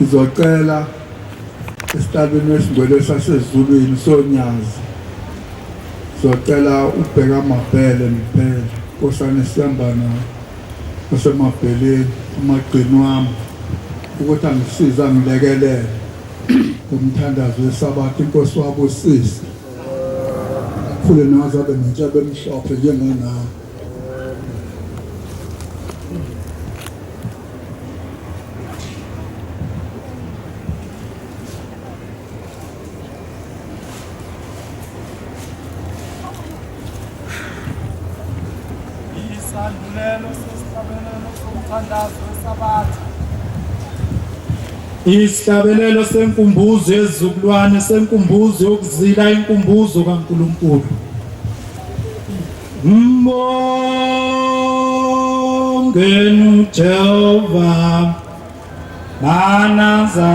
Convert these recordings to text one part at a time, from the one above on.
Ngizocela esitabeni wesingwele sasezulwini sonyazi. Ngizocela ubheka amabhele niphele. Nkosana sihamba nayo. Osemabheleni amagqini wami ukuthi angisiza ngilekelele. Umthandazo wesabatha inkosi wabo sisi. Fule nazabe nentshebe emhlophe njenganawe. Isihlabelelo senkumbuzo yezizukulwane senkumbuzo yokuzila inkumbuzo kaNkulunkulu. Mbongeni Jehova Nazarethane.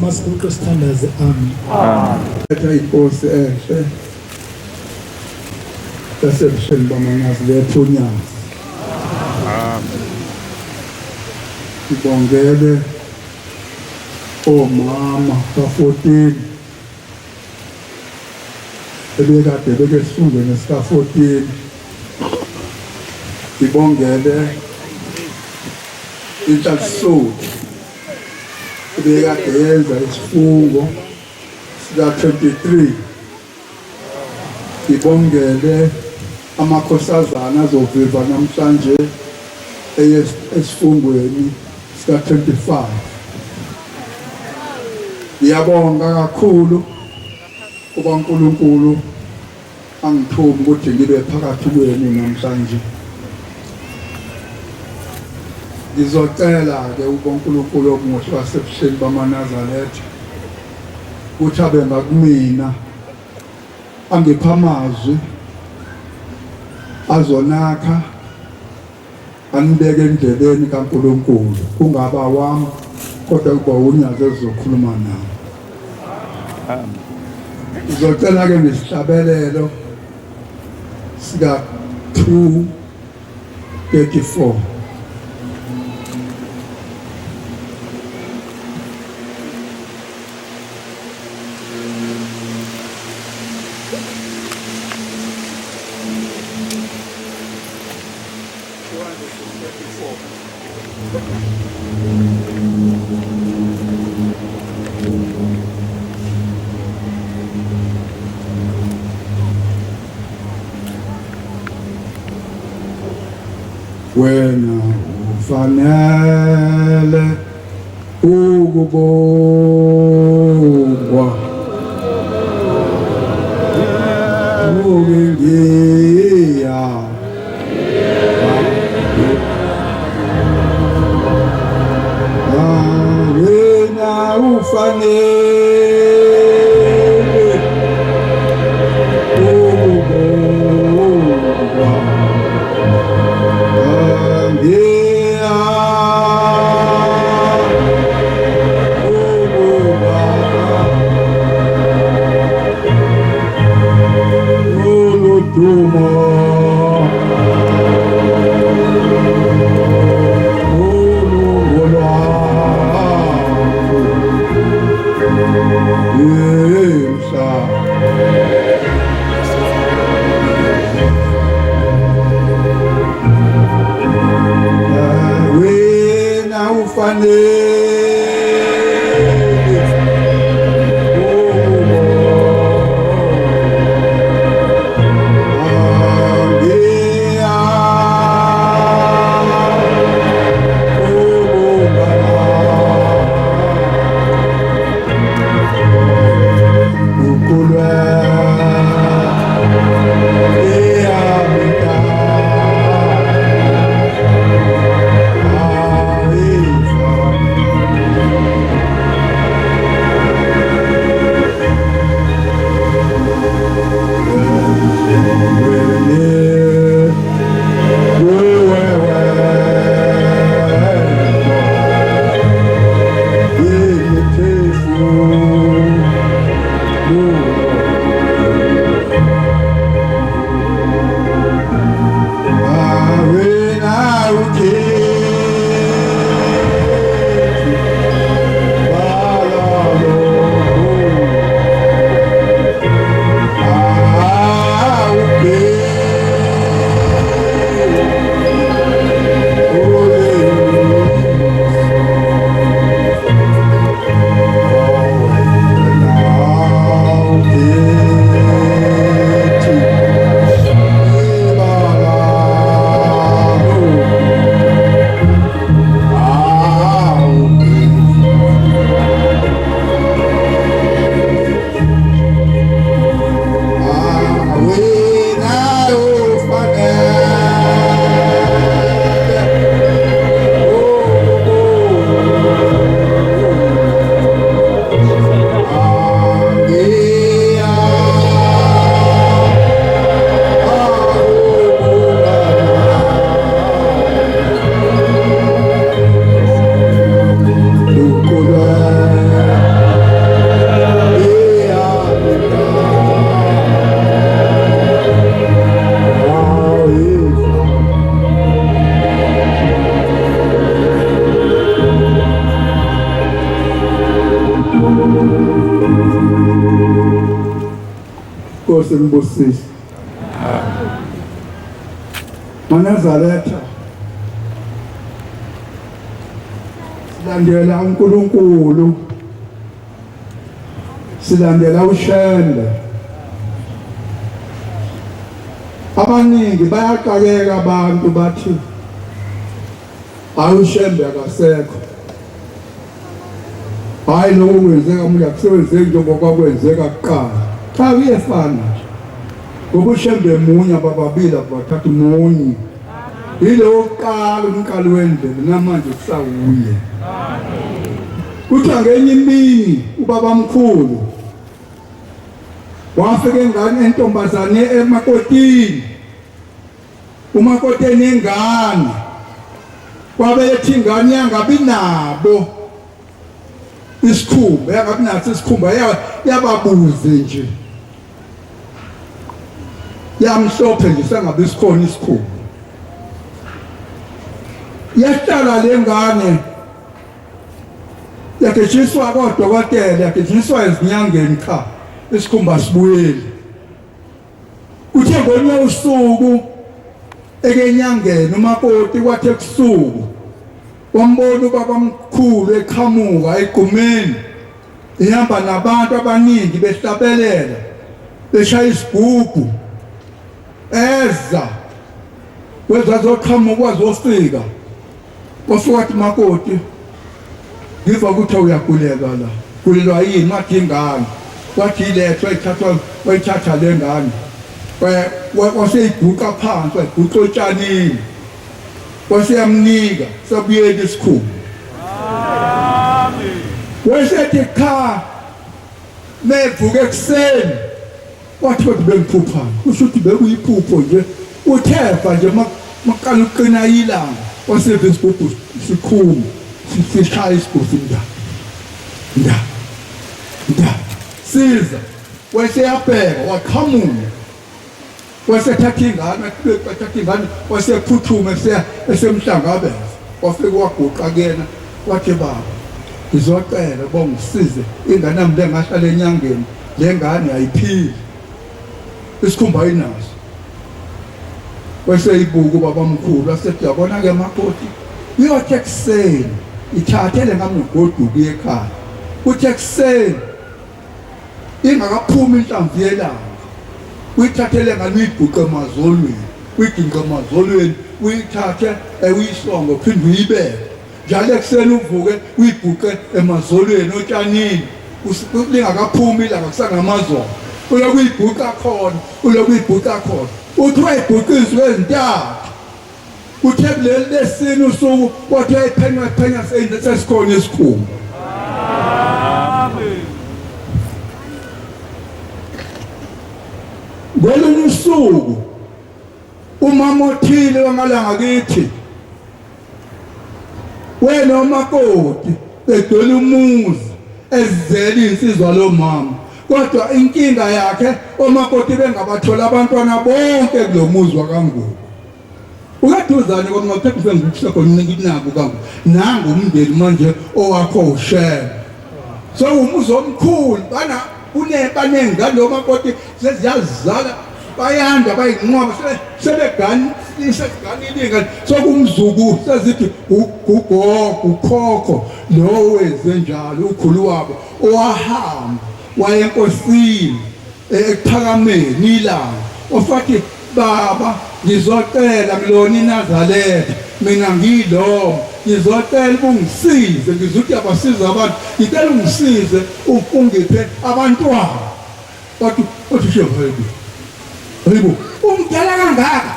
Masikuqo sithandaze amen. Etha inkosi ehle. Tasebisheni bamanyazi lethunyasi. Amen. Sibongele omama ka14 ebekade bekesuke nesika14. Sibongele inhlanhla bekade yenza isifungo sika 23. Sibongele amakhosazana azoviva namhlanje esifungweni sika 25. Ngiyabonga kakhulu kuba uNkulunkulu angithumi ukuthi ngibe phakathi kwenu namhlanje. Ngizocela ke uNkulunkulu omuhle wasebuhleni bamaNazaretha ukuthi abe ngakumina, angipha amazwi azonakha, anibeke endleleni kaNkulunkulu, kungaba wami kodwa kuba unyazo ezokhuluma nawe. Ngizocela ke ngisihlabelelo sika 2:34. Wena ufanele ukubongwa, ngiya wena ufanele ukubongwa. Nkosi ngibusise. Nazaretha silandela uNkulunkulu, silandela uShembe. Abaningi bayaqakeka abantu bathi awushembe akasekho hayi lokho kwenzeka umuntu akusebenzeki njengoba kwenzeka kuqala cha kuyefana ngoba ushembe munye abababili abathathu munye yilowo qala umqali wendlela namanje kusawuye kuthiwa ngenye imini ubaba mkhulu wafika ingane entombazane emakotini umakoti enengane kwabethi ingane yangabi nabo isikhumba yangabi naso isikhumba yababuze nje yamhlophe nje sangabe sikhona isikhumba yahlala lengane yakhethiswa kodokotela yakhethiswa ezinyangeni cha isikhumba sibuyele uthe ngolunye usuku ekenyangeni umakoti kwathi ebusuku wambona ubaba mkhulu eqhamuka egqumeni ihamba nabantu abaningi behlabelela beshaya isigubhu eza wezazoqhamuka wazofika wathi makoti ngiva ukuthi uyaguleka la kulelwa yini mathi ingane wathi ilethwa wayithatha le ngane waseyiguqa phansi wayiguqa otshanini waseyamnika sabuyela isikhumba wayesethi cha mevuka ekuseni wathi bengiphuphana kusho ukuthi bekuyiphupho nje uthefa nje maqala uqina ilanga waseve isigubhu sikhulu sishaya isigubhu nda siza wayeseyabheka waqhamuka wasethatha ingane wasephuthuma esemhlangabeza wafika waguqa kuyena wathi baba ngizocela bongisize ingane yami lengahlala enyangeni le ngane ayiphili isikhumba inaso waseyibuka ubaba mkhulu wasethi yabona-ke makoti uyothi ekuseni ithathele ngami ugoduka uye ekhaya uthi ekuseni ingakaphumi inhlamvu yelanga uyithathele ngani uyiguqe emazolweni uyiginqe emazolweni uyithathe uyisongo phinde uyibeke njalo ekuseni uvuke uyiguqe emazolweni otshanini lingakaphumi ilanga kusangamazolo ulokuyiguqa khona uthi wayiguqa izinsuku ezintathu uthe kuleli lesine usuku wathi uyayiphenya sesikhona isikhumba ngolunye usuku umama othile wangalanga kithi wena umakoti edwela umuzi ezizela insizwa lo mama kodwa inkinga yakhe umakoti bengabathola abantwana bonke kulomuzi wakangubo ukaduzane kwamaqhubhe ngikushekho ngininako kangu nangu umndeni manje owakho ushare so umuzi omkhulu bana banengane lo makoti seziyazala bayanda bayinqoba sebeganile sokumzuku sezithi ukhokho lo wenze njalo ukhulu wabo owahamba wayenkosini ekuphakameni ilanga ofathi baba ngizocela mloni iNazaretha mina ngilo ngizocela ungisize ngizuthi abasiza abantu ngicela ungisize ungiphe abantwana wathi hayibo ungidala kangaka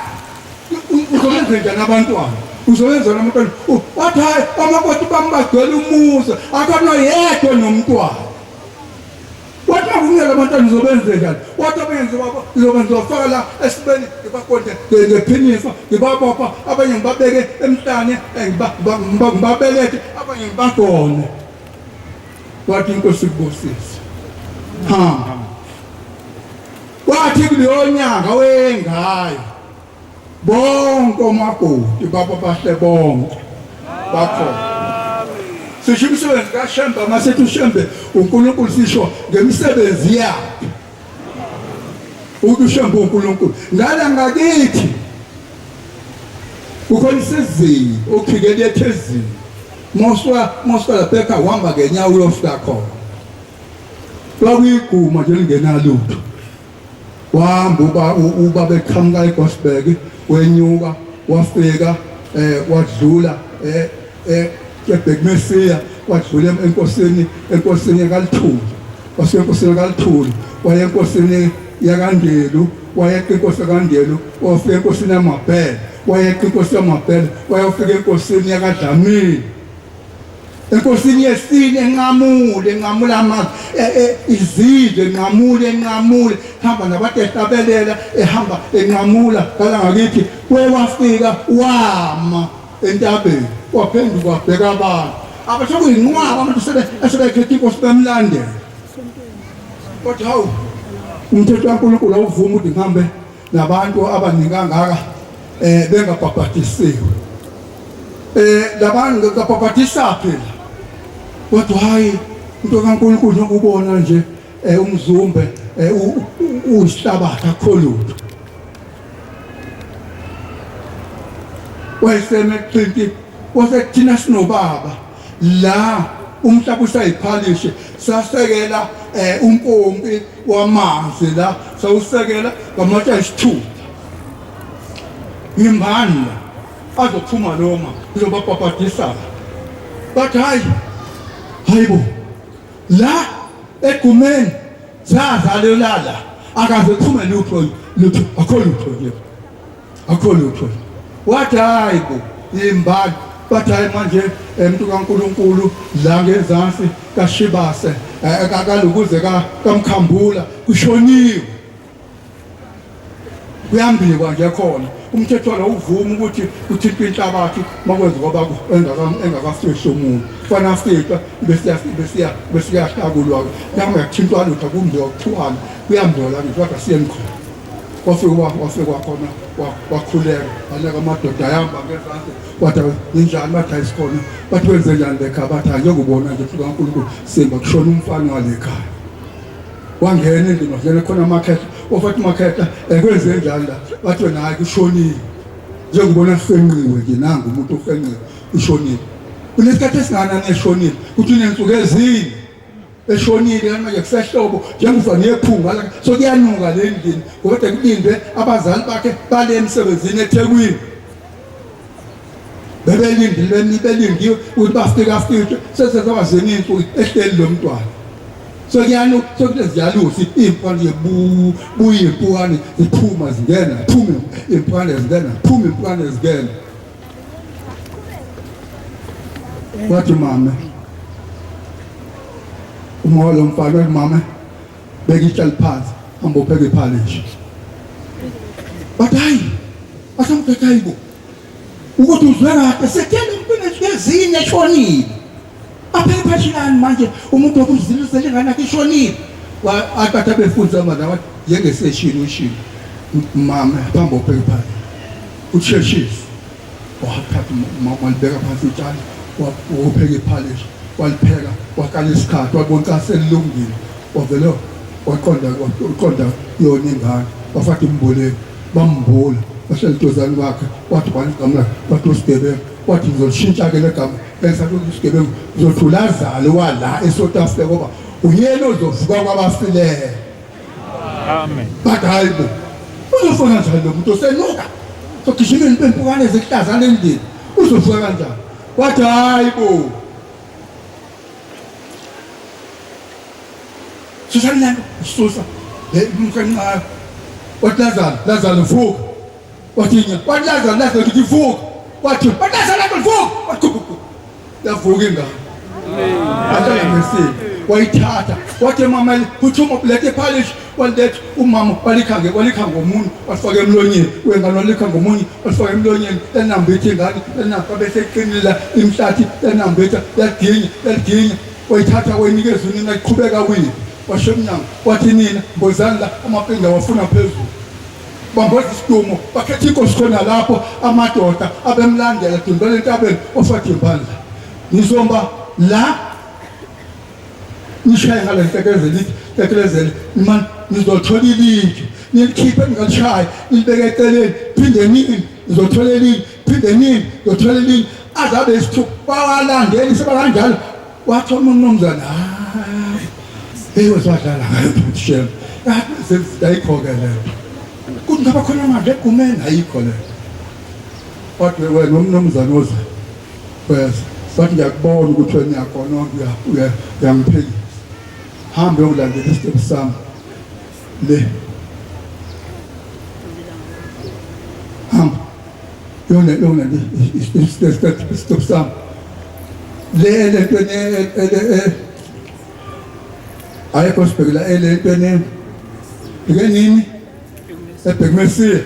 uzobenza njani abantwana uzobenza abantwana wathi hayi amakoti bambagcwele umuzi akanoyedwa nomntwana wathi akungela abantwana uzobenza njani wathi abenze izobenza wafaka la esibeni ngibakonde ngephinifa ngibabopha abanye ngibabeke emhlane ngibabelethe abanye ngibagone wathi inkosi kubusise wathi kuleyo nyanga wengayo bonke omakoti baba bahle bonke bakhona sisho umsebenzi kaShembe masethi uShembe uNkulunkulu sisho ngemisebenzi yakhe ukuthi uShembe uNkulunkulu ngala ngakithi ukhona isizini okhikele ethezini moswa lapha uhamba ngenyawo uyofika khona kwakuyiguma nje lingenalutho wahamba uba beqhamuka eGosberg wenyuka wafika wadlula eBhekmesiya wadlula enkosini yakalithuli wasuka enkosini yakalithuli waya enkosini yakandelu wayeqa inkosi yakandelu wafika enkosini yamabhele wayeqa inkosi yamabhele wayofika enkosini yakadlamini enkosini yesine enqamula amazwi izizwe enqamule hamba nabatestabelela ehamba enqamula kala ngakithi wewafika wama entabeni waphenduka wabheka abantu abashokuyinqwaba abantu sebekhetha inkosi bemlandela kodwa hawu umthetho kaNkulunkulu awuvuma ukuthi ngihambe nabantu abaningi kangaka bengabhabhatisiwe labantu ngabhabhatisa phela kodwa hayi into kaNkulunkulu nokubona nje umzumbe uyihlabatha akholutho wayesemeqinti wasekuthina sinobaba la umhlaba usayiphalishe sasekela umpompi wamanzi la sawusekela ngamatshe ayisithupha imbani azophuma loma uzobabhabhatisa bathi hayibo la egumeni zazalelala akaze kuphume lutho akho lutho wathi hayibo imbani bathi hayi manje umuntu kaNkulunkulu la ngezansi kaShibase akalukuze kaMkhambula kushoniwe kuyambikwa nje khona umthetho lo uvuma ukuthi uthiphe inhlabathi makwenza ngoba engakafishi umuntu fana afika besiya hlakulwa nami yakuthintwa lutho kumbe yokuthiwana kuyambola nje kodwa siyeni khona wafika khona wakhuleka aleka amadoda ayamba ngezansi wathi injani bathi ayisikhona bathi wenze njani lekhaya bathi ngiyokubona nje futhi kaNkulunkulu simba kushona umfana walekhaya wangena endlini wangena khona amakhetha ofathi makhetha kwenze njani la bathi wena hayi kushonile njengobona sifenqiwe nje nanga umuntu ofenqiwe ushonile kunesikhathi esingana neshonile kuthi unensuku ezini eshonile manje kusehlobo njengoba nephunga la sokuyanuka le ndini kodwa kulindwe abazali bakhe bale emsebenzini eThekwini bebelindiwe ukuthi bafika sesezabazeni insuku ehleli lo mntwana sokuyalusi impwane impukane ziphuma zingena phuma impwane zingena phuma impwane zingena wathi mama umholo mfana mama bekihlala phansi hamba upheke iphalishi bathi hayi asamphekayibo ukuthi uzwe kahle sekela umuntu ezinye eshonile aphela iphashilani manje umuntu okuzilisa njengana kishonile akatha befunza manje njengeseshini ushilo mama hamba upheke iphalishi usheshisi wathatha walibeka phansi utshani wapheka iphalishi walipheka wakala isikhathi wabona selilungile wavela waqonda yona ingane wafaka imboleko bambula baselitozana bakhe wathi kwanigamla wathi usigebengu wathi ngizolishintsha ke legama esathi usigebengu uzothula azale wala eSouth Africa ngoba uyena ozovuka kwabafileyo amen bathi hayibo uzofuna njani lo muntu osenuka sogijima impempukane ezihlazana endlini uzovuka kanjani wathi hayibo Susanna Susa mkanqa wathi Lazaro vuka wathi Lazaro ngithi vuka wathi Lazaro vuka wathi yavuka ingane athana ngesi wayithatha wathi mama uthuma ulethe phalish walethe umama walikhange umuntu wafaka emlonyeni wengane walikhange ngomunye wafaka emlonyeni enambithi ingane enapha bese iqinila imhlathi enambitha yaginya wayithatha wayinikeza unina iqhubeka wini washemnyama wathi nina mbozani la amapinda wafuna phezulu bamboza isitumo bakhetha inkosi khona lapho amadoda abemlandela dumbele entabeni ofathi impandla ngizomba la nishaya ngaletekelezele man nizothola ilitshe nilikhiphe ningashaya nilibeke eceleni phinde nini nizothola ilitshe phinde nini nizothola ilitshe azabe isithupha bawalandeli sebakanjalo wathi umnumzana wazadlala ngayo Shem ayikho-ke lento kuthi ngaba khona manje egumeni ayikho lento kodwa wena umnumzane oza bese bathi ngiyakubona ukuthi wena uyakhona uyangiphilisa hambe uyolandela isitep sami le hamba yona isitep sami le lento ayekho sibhekela lento nini ebhekmesiya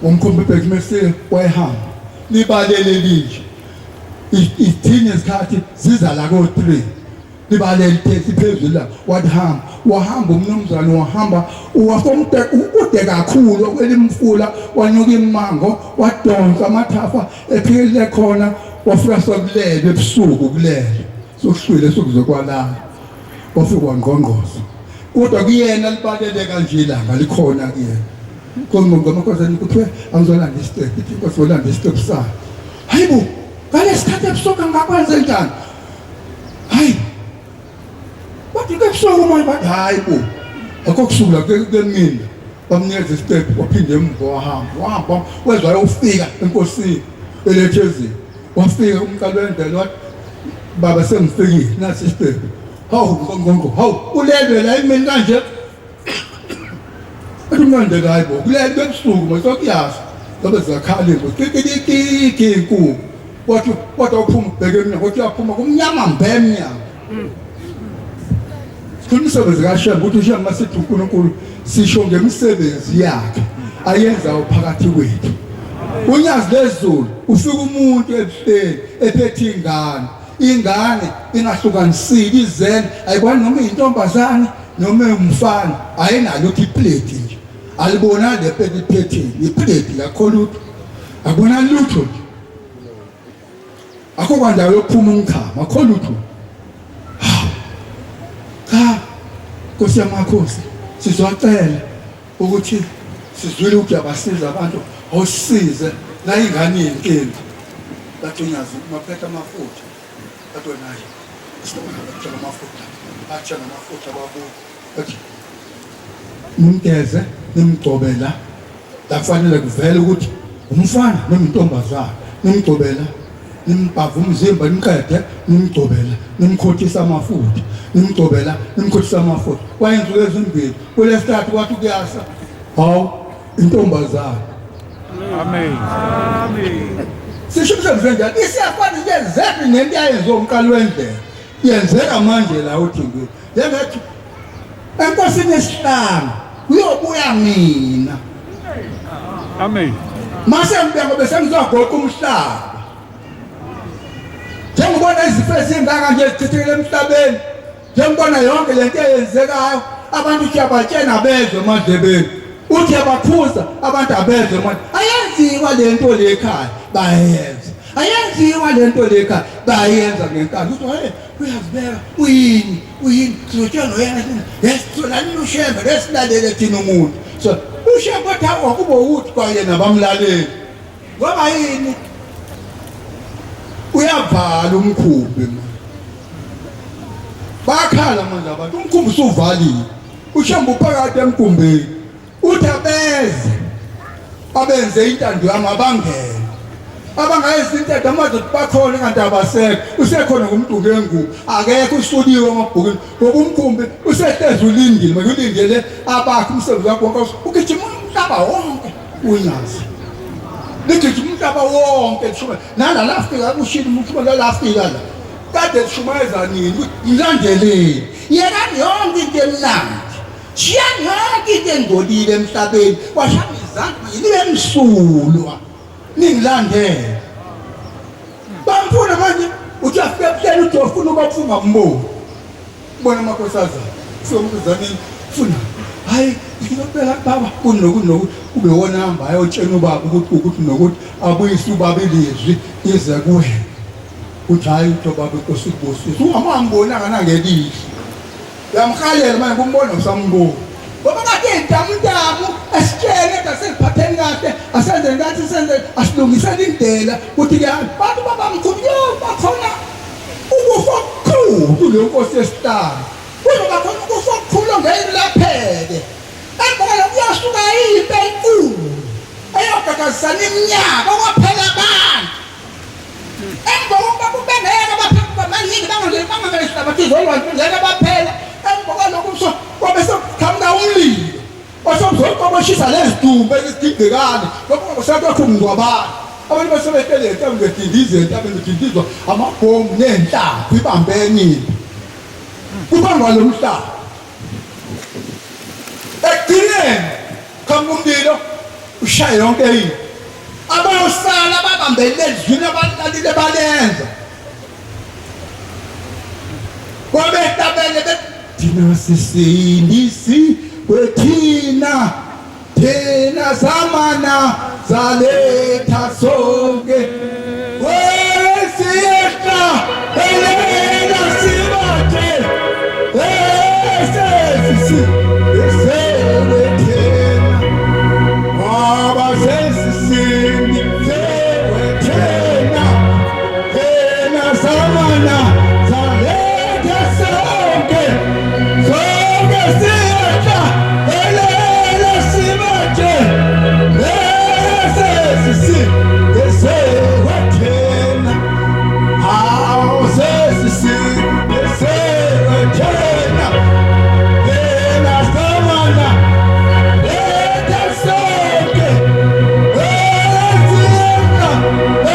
umkhombe ebhekmesiya wayehamba libalele linje ithini esikhathi ziza la ko-3 libalele itheksi phezulu la wathi wahamba umnumzane wahamba ude kakhulu elimfula wanyuka imango wadonsa amathafa ephikele khona wafika sokulele ebusuku kulele sokuhlwile sokuzokwalala wafika wangqongqoza kodwa kuyena libalele kanje ilanga likhona kuyena ngomakhosana kuthiwe angizolanda istep ithi ngizolanda istep sayo hayibo ngalesikhathi ebusuku ngakwenze njani hayi bathi kebusuku manje bathi hayibo akokusukela kemina bamnikeza istep waphinde emva wahamba wezwa ayofika enkosini elethezini wafika umqalo wendlela wathi baba sengifikile nasi istep hawu ulele la imini kanje atumande hayibo kulele bebusuku masokuyazi ngabe zakhalile kikikiki wathi uphuma ubheke emnyango wathi uyaphuma kumnyama mbemnyama kumsebenzi kaShem ukuthi uShem masithi uNkulunkulu sisho ngemisebenzi yakhe ayenzayo phakathi kwethu unyazi lezulu ufika umuntu ebuhleni ephethe ingane ingahlukanisile izene ayikwani noma intombazane noma umfana ayinalo ukuthi iplate nje alibona le phethe iplate yakho lutho akubona lutho nje akho kwandawo yokuphuma umkhama akho lutho Nkosi yamakhosi sizwacela ukuthi sizwile ukuthi abasiza abantu awusize la ingane yinkinga lathunyazi maphethe amafutha athonayo sithola amafutha atsha namafutha babuka athi nimgeze nimgcobela lafanele kuvele ukuthi umfana noma intombazana nimgcobela nimbava umzimba niqede nimgcobela nimkhothisa amafutha nimgcobela nimkhothisa amafutha kwayenzuke ezimbili kulesithathu kwathi kuyasa hawu intombazana Amen. sisho umsebenzi njalo isiyafana nje exactly nento yayenziwa umqalo wendlela yenzeka manje la uthi njengathi enkosini esihlanu uyobuya mina Amen. mase mbeko bese ngizogoqa umhlaba njengobona izifo ezingaka nje zithithekele emhlabeni njengobona yonke lento eyenzekayo abantu uyabatshena bezwe emadlebeni uthi abaphuza abantu abezwe manje ayenziwa lento lekhaya bayenza ayenziwa lento lekhaya bayenza ngenkani uthi hey uyazibeka uyini sizotshela yena yesitholani uShembe lesilalele thina umuntu so uShembe othawa kubo ukuthi kwayena bamlaleli ngoba yini uyavala umkhumbi bakhala manje abantu umkhumbi usuvaliwe uShembe uphakathi emkhumbini uthi abenze intando yami abangena abangayenza intando amadoda bakhona kanti abasekho usekhona ngumntu ngengubo akekho usuliwe emabhukini ngoba umkhumbi usehlezi ulindile manje ulindele abakho umsebenzi wakho wonke ugijima umhlaba wonke unyazi ligijima umhlaba wonke lishume nala lafika kushila umhlumo la lafika la kade lishumayeza nini ngilandeleni yena yonke into emnandi shiyani yonke into engcolile emhlabeni washaya izandla yini emsulwa ningilandele bamfuna manje uthi afike ebuhleni uthi ufuna ukupfunga mboni ubona amakhosazana somkuzanini funa hayi ngiyobela baba kunokunoku kube wona hamba ayotshena ubaba ukuthi nokuthi abuyise ubaba ilizwi ize kuwe uthi hayi ubaba inkosi kubusisa ungambona nganangelihle yamkhalela manje kumbona usambuka ngoba kade intamutamu asitshele aseliphatheni kahle asenze ngathi senze asilungisele indlela ukuthi ke abantu babamkhulu bakhona ukufa okukhulu le nkosi yesihlanu kuzoba khona ukufa okukhulu ngelapheke embola kuyasuka impe enkulu ayogagazisana iminyaka kwaphela abantu emva kokuba kubengeka baphambi kwamalingi bangabathizolwanzuzela baphela emva kwalokhu kwabe sokuqhamuka umlilo osokuzoqoboshisa lezidumbu ezidingekane lokho kusekwakho ngwabana abantu basebetele entambo ngetindize entambo ngitindizwa amabhomu nenhlamvu ibambeni kubangwa lo mhlaba ekugcineni qhamuka umlilo ushaye yonke into abayosala babambele ezwini abalalile balenza kwabetabele thina sisindisi wethina thina zamana zaletha sonke wesiyehla elela sibathe esesisi esewethena baba sesisindi sewethena thina zamana zaletha sonke sonke siyehla elela sibathe esesisi esewethena awu sesisi esewethena thina zamana letha sonke esiyehla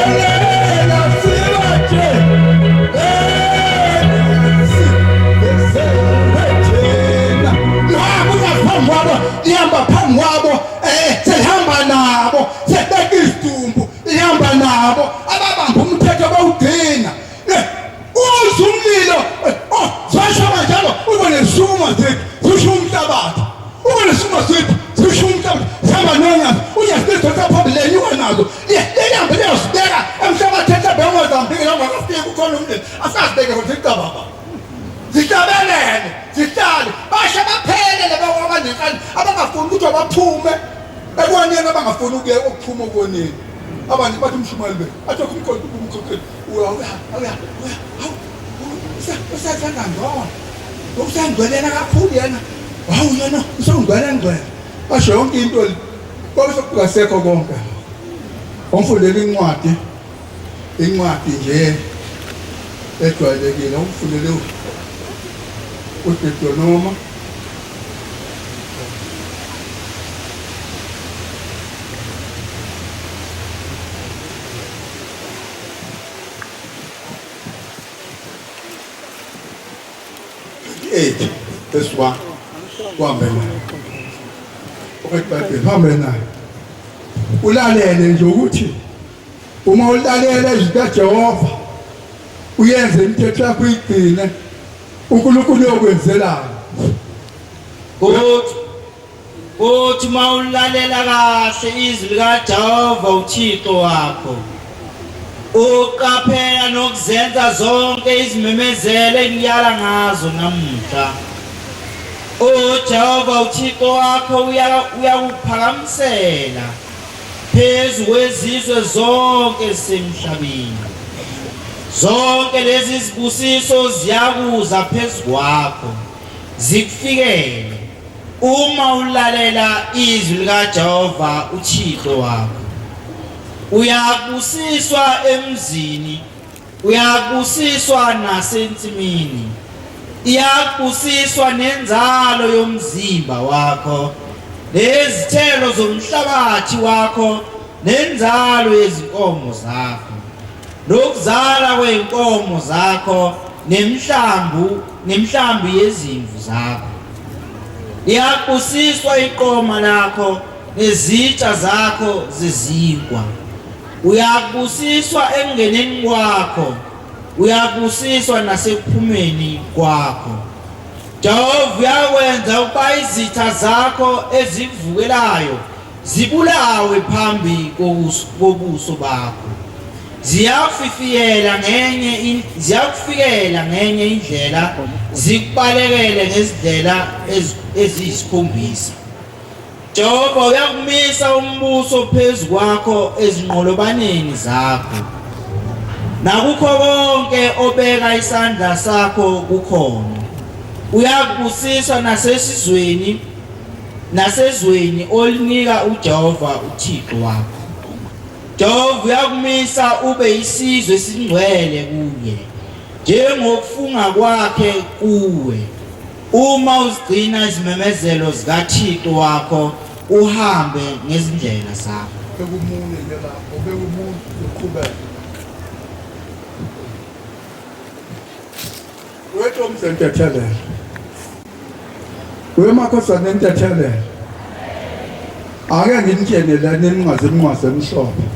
elela sibathe ihamba phambi kwabo sehamba nabo sebeka isidumbu ihamba nabo ababamba umthetho bawugcina uzwa umlilo zashaba njalo ube nesuma zethu zisho umhlabathi ube nesuma zethu zisho umhlabathi sihamba nonyazo unyasithetho phambili nazo lihambe liyosibeka emhlabathi mhlawumbe ongazambiki nongakafiki ukhona umlilo asazibeke kodwa zihlabelele zihlale basha baphelele bawabanekani abangafuni ukuthi baphume ekwaneni abangafuni ukuphuma ukweneni abantu bathi umshumali athi umkhokheli usangcwelela kakhulu yena hawu yena usangcwele ngcwele basho yonke into kwakusekho konke umfundela incwadi nje ejwayelekile umfundele uDeuteronomy verse 1 kuhambe naye uhambe naye ulalele nje ukuthi uma ulalela izwi kaJehova uyenze imithetho yakho uyigcine uNkulunkulu uyokwenzelana uthi mawulalela kahle izwi likaJehova uThixo wakho uqaphela nokuzenza zonke izimemezelo engiyala ngazo namuhla uJehova uThixo wakho uyakuphakamisela phezu kwezizwe zonke zisemhlabeni zonke lezi zibusiso ziyakuza phezu kwakho zikufikele uma ulalela izwi likaJehova uThixo wakho uyabusiswa emzini uyabusiswa nasensimini iyabusiswa nenzalo yomzimba wakho nezithelo zomhlabathi wakho nenzalo yezinkomo zakho lokuzala kweinkomo zakho nemhlambi yezimvu zakho iyabusiswa iqoma lakho nezitsha zakho zezinkwa uyabusiswa emngeneni kwakho uyabusiswa nasekuphumeni kwakho Jehova uyakwenza ukuba izitha zakho ezivukelayo zibulawe phambi kobuso bakho ziyakufikela ngenye indlela zikubalekele ngezindlela eziyisikhombisa Jehova uyakumisa umbuso phezu kwakho ezinqolobaneni zakho nakukho konke obeka isandla sakho kukhona uyakubusisa nasezweni olinika uJehova uThixo wakho Jehova uyakumisa ube isizwe esingcwele kuye njengokufunga kwakhe kuwe uma uzigcina izimemezelo zikaThixo wakho uhambe ngezindlela zakho. bekumune nje lapho bekumuntu uqhubeka wethu umsentethelele wemakhosana entethelele ake ngimtshene la ningaze ningaze mhlophe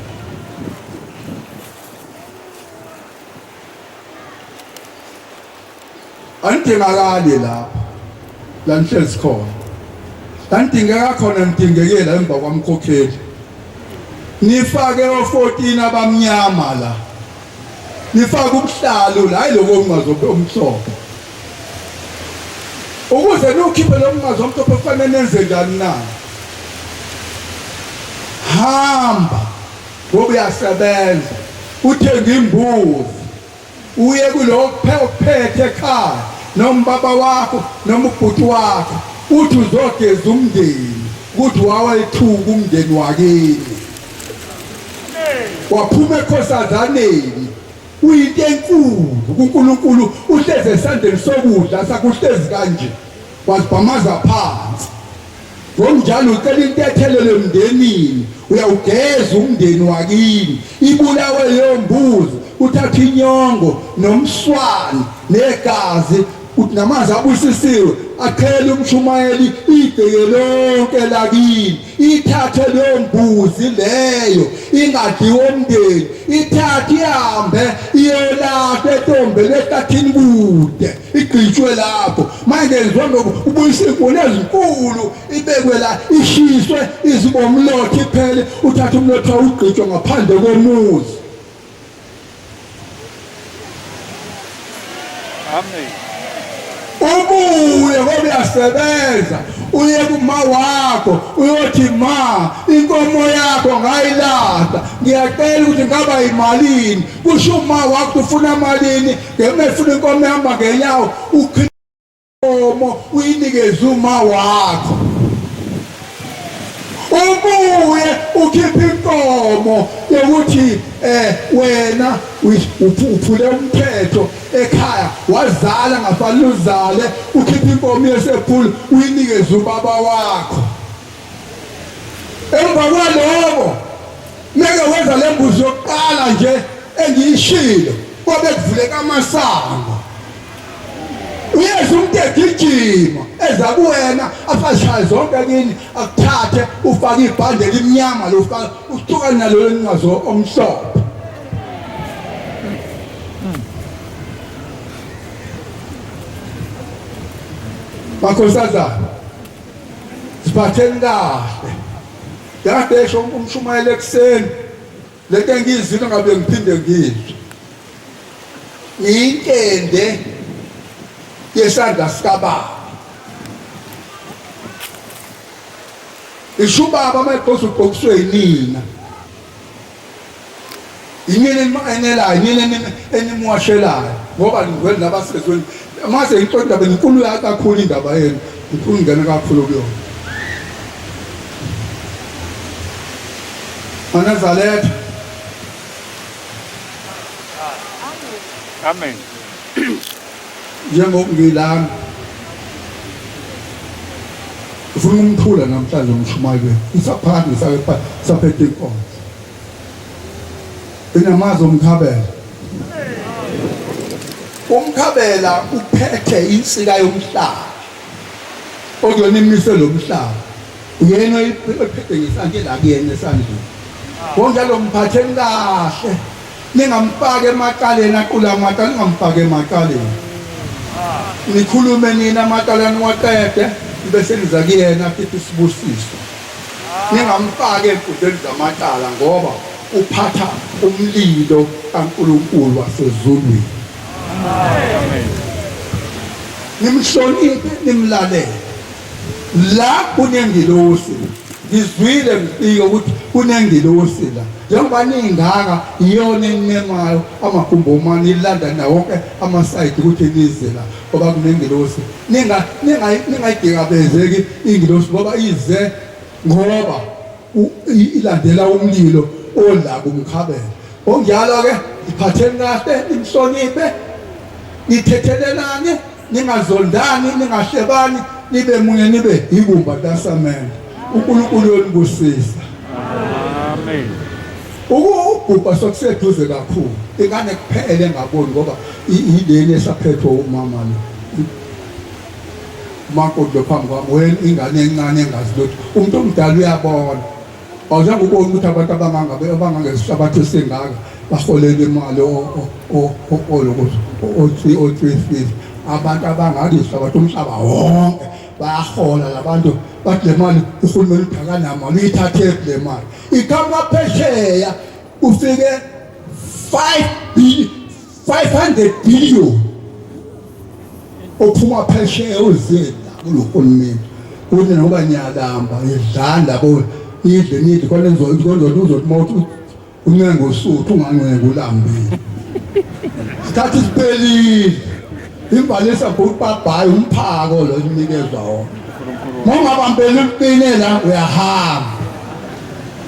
andingakali lapha la nihlezi khona andingeka khona nidingekela emva kwamkhokheli nifake o14 abamnyama la nifake ubuhlalo la ayiloko ungazobe omhlophe ukuze nikhiphe lo mngazo omhlophe kufanele nenze njani na hamba ngoba uyasebenza uthenga imbuzi uye kulokuphethe ekhaya noma baba wakho noma ubhuti wakho uthi uzogeza umndeni ukuthi wawethuka umndeni wakini waphuma ekhosazaneni uyinto enkulu kuNkulunkulu uhleze esandleni sokudla sakuhlezi kanje wazibhamaza phansi ngokunjalo ucela intethelelo emndenini uyawugeza umndeni wakini ibulawe leyo mbuzi uthatha inyongo nomswane negazi uthi namanzi abusisiwe aqhele umshumayeli ideke lonke lakini ithathe leyo mbuzi leyo ingadliwa umndeni ithathe ihambe iyolapha etombele etathini kude igqitshwe lapho manje njengoba ubuyisa inkuni ezinkulu ibekwe la ishiswe izibomlotho iphele uthatha umlotho ugqitshwe ngaphandle komuzi. Amen. Ubuye ngoba uyasebenza uye kuma wakho uyothi ma inkomo yakho ngayilahla ngiyacela ukuthi ngaba imalini kusho uma wakho ufuna malini ngeke ufuna inkomo ihamba ngenyawo ukhiphomo uyinikeze uma wakho ubuye ukhipha inkomo yokuthi wena uphule umthetho ekhaya wazala ngafanele uzale ukhipha inkomo yesephula uyinikeze ubaba wakho emva kwaloko meke wenza lembuzi yokuqala nje engiyishilo kwabe kuvuleka amasango uyesu umuntu egijima eza kuwena afashaye zonke kini akuthathe ufake ibhande elimnyama lofaka uhlukane nalo lingazo omhlophe bakhosazana siphatheni kahle kade esho umshumayeli ekuseni lento engizwile ngabe ngiphinde ngizwe ngiyintende yesandla sikababa isho ubaba mayegqoza ugqokiswe yinina yinini enelayo yinini enimwashelayo ngoba ngivele nabasezweni mase into indaba enkulu kakhulu indaba yenu inkulu ngene kakhulu kuyona Anazaletha Amen. njengokungilana ufuna umthula namhlanje umshumayeli isaphani saphethe inkonzo inamazi omkhabela umkhabela uphethe insika yomhlaba okuyona imise lomhlaba uyena oyiphethe ngesandla la kuyena esandleni konjalo mphatheni kahle ningampaki emaqaleni aqula amaqala ningampaki emaqaleni nikhulume nina amaqala niwaqede bese niza kuyena akhiphe isibusiso ningampaki enkundleni zamaqala ngoba uphatha umlilo kaNkulunkulu wasezulwini. Amen. Nimhloniphe nimlalele la kunengilosi ngizwile ngifike ukuthi kunengilosi la njengoba ningaka iyona enemayo amagumbomani ilanda na wonke amasayidi ukuthi nize la ngoba kunengilosi ningayidikabezeki ingilosi ngoba ize ngoba ilandela umlilo ola kumkhabela onjalo ke iphatheni kahle nimhloniphe nithethelelane ningazondani ningahlebani nibe munye nibe ibumba lasamende uNkulunkulu yonibusisa Amen. ukubhubha sokuseduze kakhulu ingane kuphele engaboni ngoba ileni esaphethwe umama lo umakoti phambi kwami wena ingane encane engazi lutho umuntu omdala uyabona awuzange ubone ukuthi abantu abangangesihlabathi sengaka baholele imali o-3 abantu abangangesihlabathi umhlaba wonke bayahola labantu bathi le mali uhulumeni udakanamali uyithathe le mali ikhamba phesheya ufike 500 billion ophuma phesheya uzela kulo hulumeni kuthi ngoba nyalamba idlanda bo idle khona uzothi mawuthi uncenga ngosuthu ungancenga ulambile isikhathi siphelile imbalisa ngokubhabhayo umphako lo inikezwa wona mongabambela impine la uyahamba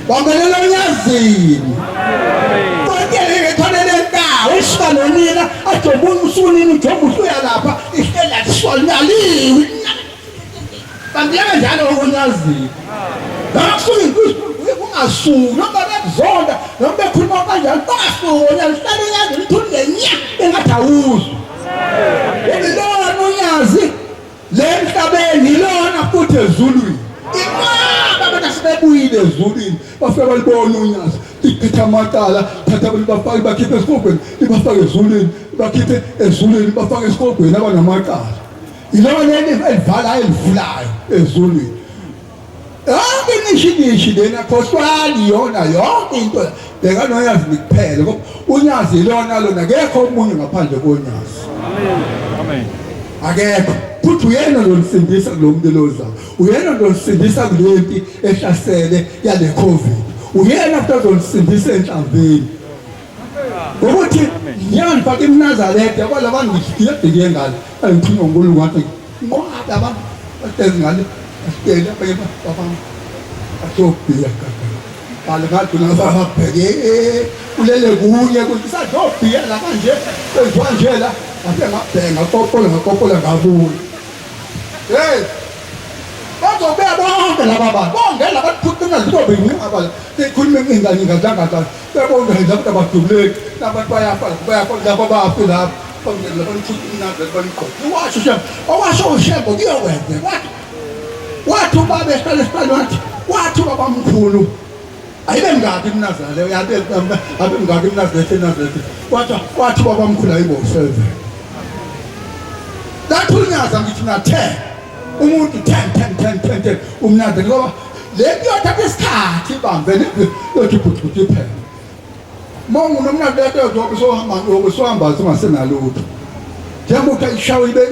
bambelela unyazini konke ngithonele indawo isibalonina ajobuna usunini njengoba usuya lapha ihlela siswaliwe bambela njalo unyazini Nakusuke ungasuki noma bekuzonda noma bekhuluma kanjani basuka lihlale nyazi lithunde nya engathi awuzwa ilona unyazi le mhlabeni ilona futhi ezulwini imaba abantu asebebuyile ezulwini bafika balibona unyazi ikhetha amatala thatha abantu bafake bakhiphe esikogweni ibafake ezulwini bakhiphe ezulwini bafake esikogweni abanamatala ilona elivala elivulayo ezulwini yonke nishidishi lena khoswali yona yonke into bheka noyazi nikuphele ngoba unyazi ilona lona akekho omunye ngaphandle konyazi Amen. akekho futhi uyena lonisindisa kulomuntu loza uyena lonisindisa kulempi ehlasele yale covid uyena futhi ozonisindisa enhlanzini ukuthi nyani fake eNazaretha yabona abantu ngiyadike ngalo angikhuluma ngoNkulunkulu ngathi ngoba abantu batezingane asitela phela baba atobhiya kaka ngathi ngababheke ulele kunye ukuthi sadobhiya la kanje kwenziwa nje la ase ngabhenga ngokopola ngabuye hey bazobuya bonke laba bantu bongela bathukuna zizobe ngingabala sikhuluma ingane ngazanga bebonke lapho abadubuleki labantu bayafa laba bafi lapho bongela banthukuna banqoqo washo shembo owasho shembo kuyokwenza wathi ubaba ehlale wathi ubaba omkhulu ayibe ngaphi eNazaretha uyabe abe ngaphi eNazaretha wathi ubaba omkhulu ayibo 7 lathunyaza ngithi na 10 umuntu 10 umnandi ngoba le kuyothatha isikhathi ibambe yothi phuthuthi phela mongu nomnandi sohamba singasenalutho njengoba ishawe ibe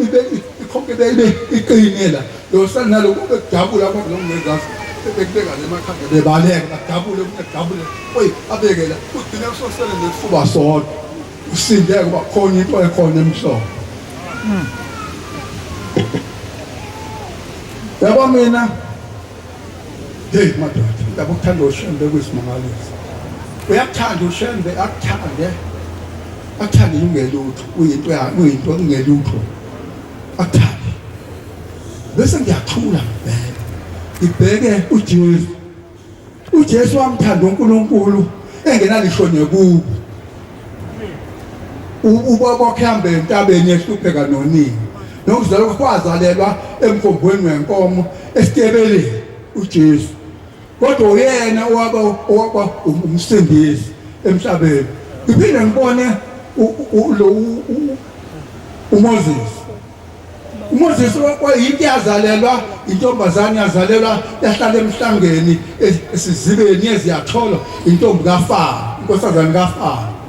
ikhonke ibe iqinela lo sanalo kube kujabula abantu lomngezazi bebeka le makhanda bebaleka bajabule ukujabule oy abekela ugcina usosele nesifuba sodwa usinde kuba khona into ekhona emhlophe yabo mina hey madoda ndabuthanda ushembe kwisimangaliso uyakuthanda ushembe akuthande ingelutho uyinto ingelutho akuthande bese ngiyathula ngibheke uJesu wamthanda uNkulunkulu engenalishone kubo ubaba wakhe entabeni ehlupheka nonini nokuzalwa kwazalelwa emkhombweni wenkomo esitebeleni uJesu kodwa uyena owaba umsindisi emhlabeni iphinde ngibone uMoses kwayinto yazalelwa intombazane yazalelwa yahlala emhlangeni esizibeni eziyathola intombi kaFaro inkosazana kaFaro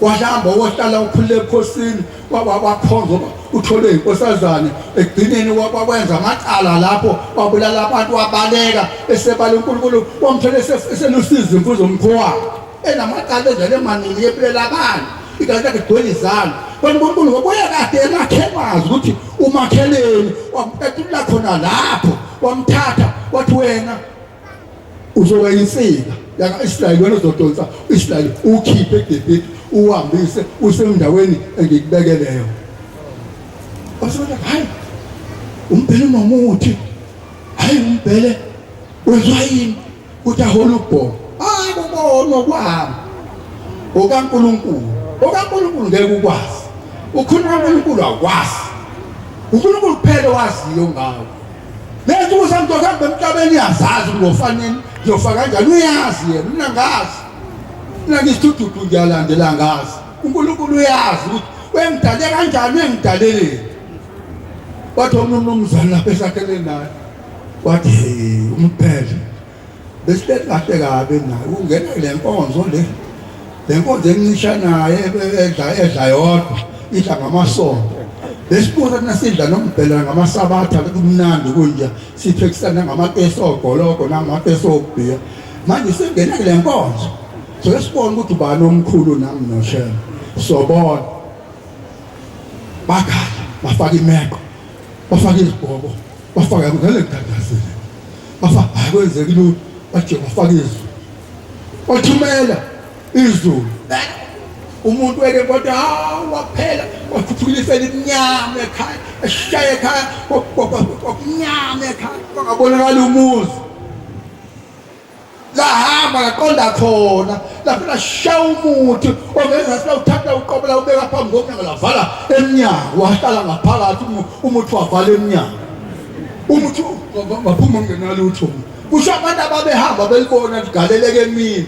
wahamba wohlala ukhulile ekhosini wakhonza uthole inkosazane egcineni wakwenza amacala lapho wabulala abantu wabaleka esebala uNkulunkulu wamthola eselusiza imfuzo omkhowakhe enamacala edlala emanini yempela abantu ikanti akugcwele izandla kanti uNkulunkulu ngokuya kade emakhemazi ukuthi umakheleni wamqetula khona lapho wamthatha wathi wena uzoba insika yaka-Israyeli wena uzodonsa u-Israyeli ukhiphe eGibhithe uhambise usendaweni engikubekeleyo. Basola hayi umbhele unomuthi, hayi umbhele wezwa yini uthi ahola ubhoko. Hayi kubona kwami okaNkulunkulu, okaNkulunkulu ngeke ukwazi, ukhuluma kaNkulunkulu akwazi, uNkulunkulu kuphela waziyo ngawo. Lethu kusamntoka emhlabeni yazazi ngofaneni ngiyofa kanjani, uyazi yena, mina ngazi, mina ngisithuthuthu ngiyalandela ngazi. uNkulunkulu uyazi ukuthi wengidale kanjani, wengidaleleni. Wathi umnumzane lapha esakhele naye wathi umphele besihleli kahle kabi naye ungena le nkonzo le nkonzo encisha naye edla yodwa idla ngamasonto. Lesibuza thina sidla nombhela ngamasabatha kumnandi kunje siphekisana ngamateso ogoloko nangamateso obhiya. Manje singena kule nkonzo so lesibona ukuthi ubani omkhulu nami noShem sobona bakhala bafaka imeko, bafaka izibhobo, bafaka ngale ngidadazile, bafaka akwenzeki lutho, bathi bafaka izulu, wathumela izulu. Umuntu weke kodwa waphela wakhuphula ifele imnyama ekhaya, eshaya ekhaya okunyama ekhaya, kwangabonakala umuzi. Lahamba laqonda khona lapho lashaya umuthi ongeza silawuthatha uqobela ubeka phambi komnyango lavala emnyango, wahlala ngaphakathi umuthi wavala emnyango. Umuthi waphuma ngenalutho. Kusho abantu ababehamba belibona ligaleleke emini.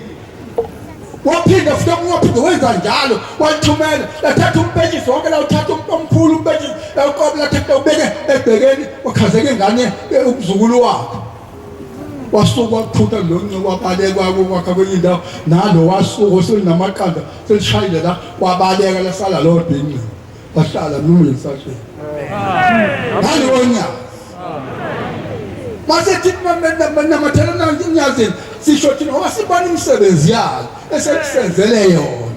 Waphinda futhi waphinde wenza njalo, wathumela lathatha umpetshisi wonke, lawuthatha omkhulu umpetshisi lawuqobela lathatha ubeke ebhekeni, wakhazeka ingane umzukulu wakhe. Wasuka waphutha lonke wabaleka kwakhe kwenye indawo, nalo wasuka selinamaqanda selishayile la wabaleka lasala lodwa ingqe, wahlala nomlilo sahle. Ngaleyo nyanga mase thithi namathela nyazini sisho thina ngoba sibona imisebenzi yakhe esekusenzele yona.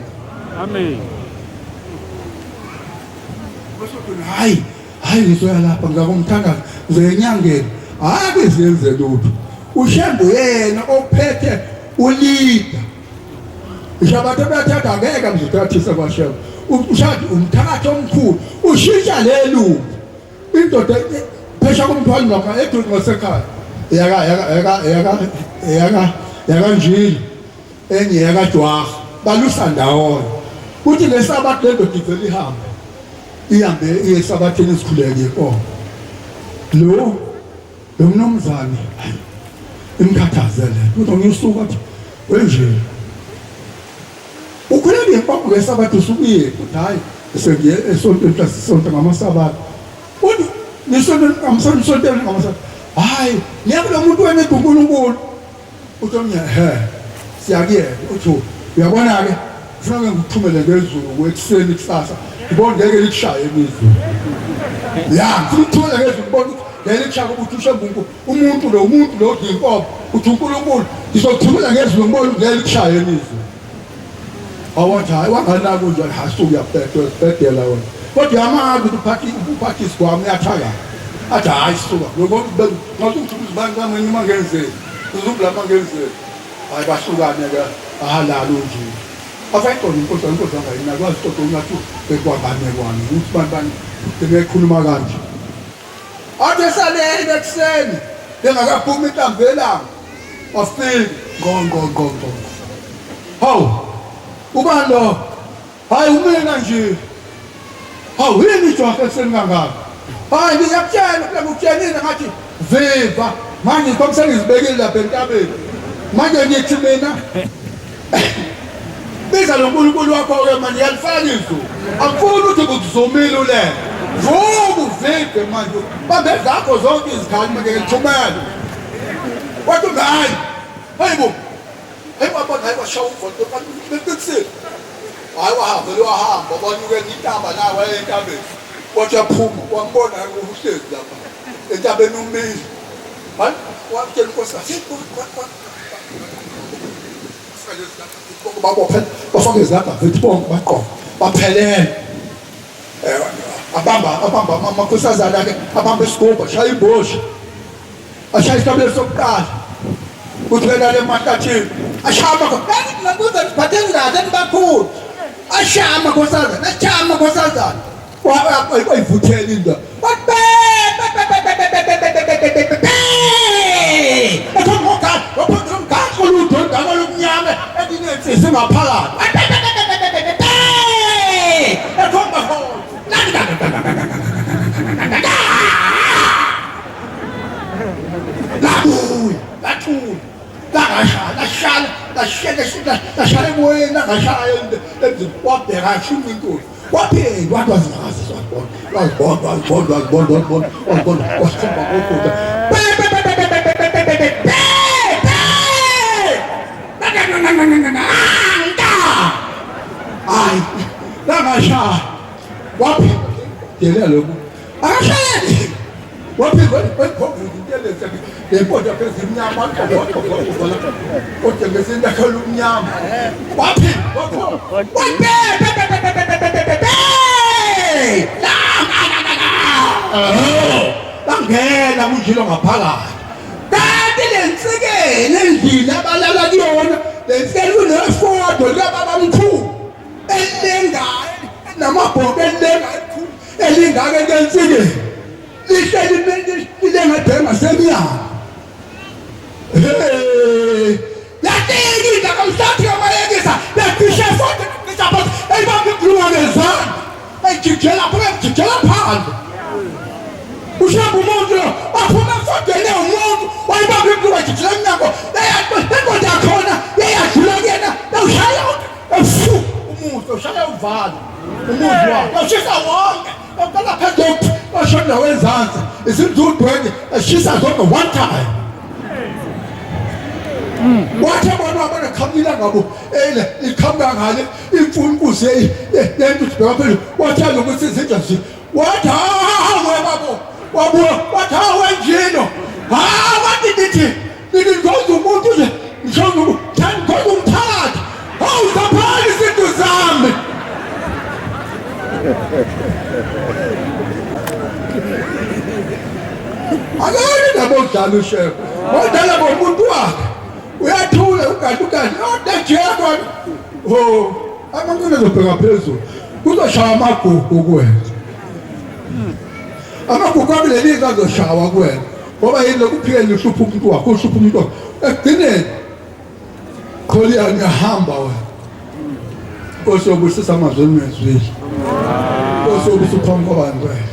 Amen. Hayi ngizoya lapha ngakumthandaza ngenyangeni, ake siyenze lutho. uShembu yena ophethe ulida. Ishabathe bathatha ngeke mzithathisa kwaShembu. Ushadi umthakathi omkhulu ushintsha lelu. Indoda phesha kumthwali ngapha eduze ngasekhaya. Yaka njini enye yakajwaha balusa ndawonye. Kuthi lesabathi lento ivele ihambe iye esabathini isikhuleke inkomo. Lo mnumzane imkhathazele ukuthi ngisuka athi wenje ukhuleke inkomo ngesabathi usukuye ukuthi hayi sengiye esontweni lasisonto ngamasabathi. Uthi nisontweni ngamasabathi hayi ngiyakulo muntu wena uNkulunkulu. Uthi siyakuyena. Uthi uyabona ke ufuna ngikuthumele ngezulu ekuseni kusasa ubone ngeke likushaye emizweni. Ngifuna ukuthumela ngezulu ubone ngeke likushaye ukuthi uShembu umuntu lo inkomo uthi uNkulunkulu ngizokuthumela ngezulu ngibone ngeke likushaye emizweni. Awathi hayi wanganaki njalo hasuku yaphetwa wona. Kodwa yamazi uphathisi kwami uyathaka. Athi hayi suka ngibona ngathi ubani kwami ngingenzeni uzubla mangenzeni. Hayi bahlukane ke ahalala nje. Afayitona inkosi angayina kwazi ukuthi ngathi bekwabane kwami ukuthi bantwana bekhuluma kanje. Athe salele ekseni engakaphumi intambo elanga wafika ngo. Hawu ubani lo? Hayi umina nje. Hawu yini jwaha ekseni kangaka? Hayi ngiyakutshela ukutshelile ngathi viva manje komsengizibekile lapha entabeni. Manje ngithi mina biza lo Nkulunkulu wakho ke manje yalifaka izulu. Akufuni ukuthi kuzomile ule. Vuka uvike manje. Bambe zakho zonke izikhali manje ngithumela. Wathi hayi. Hayibo. Hayibo hayi washawa ufonto bekukusile. Hayi wahamba bonyuke ngitamba nawe entabeni. Wathi yaphuma wambona uhlezi lapha entabeni umbizi. Hayi watshela inkosi bafake izandla bethi bonke baqoqa baphelele. Abamba amakhosazana akhe abamba isigubhu ashaya ibhoshi ashaya isitabulelo sokuqala uthela le matathini ashama ngakuze siphatheni kahle bakhulu ashama nkosazana ashama nkosazana wayivuthela indaba Lasciare voi la lasciare wabheka shumi inkulu waphela wathi wazingazi wasikhomba kokuda hayi langashaya waphela yena lokhu akashayeli waphela wekhovuza inteleza lempoda phezulu imnyama kodwa ngesindakhela umnyama waphela bangena kunjilo ngaphakathi kanti lensikeni endlini abalala kuyona lensikeni kunefoto likababamkhulu elengayo namabhoko elengayo elingake lensikeni lihleli ilengadema semnyama yatikida kamhlathi kamayekisa yatisha foto ngisaphosa eyibambikhuluma ngezandla ejijela phandle ushamba umuntu lo waphuma efotweni umuntu wayibambikhuluma ejijela emnyango enkoda yakhona yeyadlula kuyena yawushaya umuso ushaya uvalo umuzi wakhe washisa wonke yaqala phezulu washona wenzansi izindudwenge eshisa zonke one time wathi abona khamila ngabo ikhamka ngale imfunkuzi lento sibheka phezulu wathi lokuthi izinja nje wathi webabo wabuya wathi wenjino wathi nithi ngoza umuntu nje ngisho thani ngoza umphakathi awuzaphali izinto zami akani nabo dlala ushef wadala bomuntu wakhe uyathula ugadukani odajela kona ho amankulu azobheka phezulu kuzoshaya amagugu kuwena amagugu abilelika azoshawa kuwena ngoba yini lokuphikeni uhlupha umuntu wakho uhlupha umuntu wakho ekugcineni kholiya ngiyahamba wena osiyobusisa amazwi emezwile osiyobusisa uphambi kwabantu wena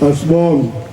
Asibonge.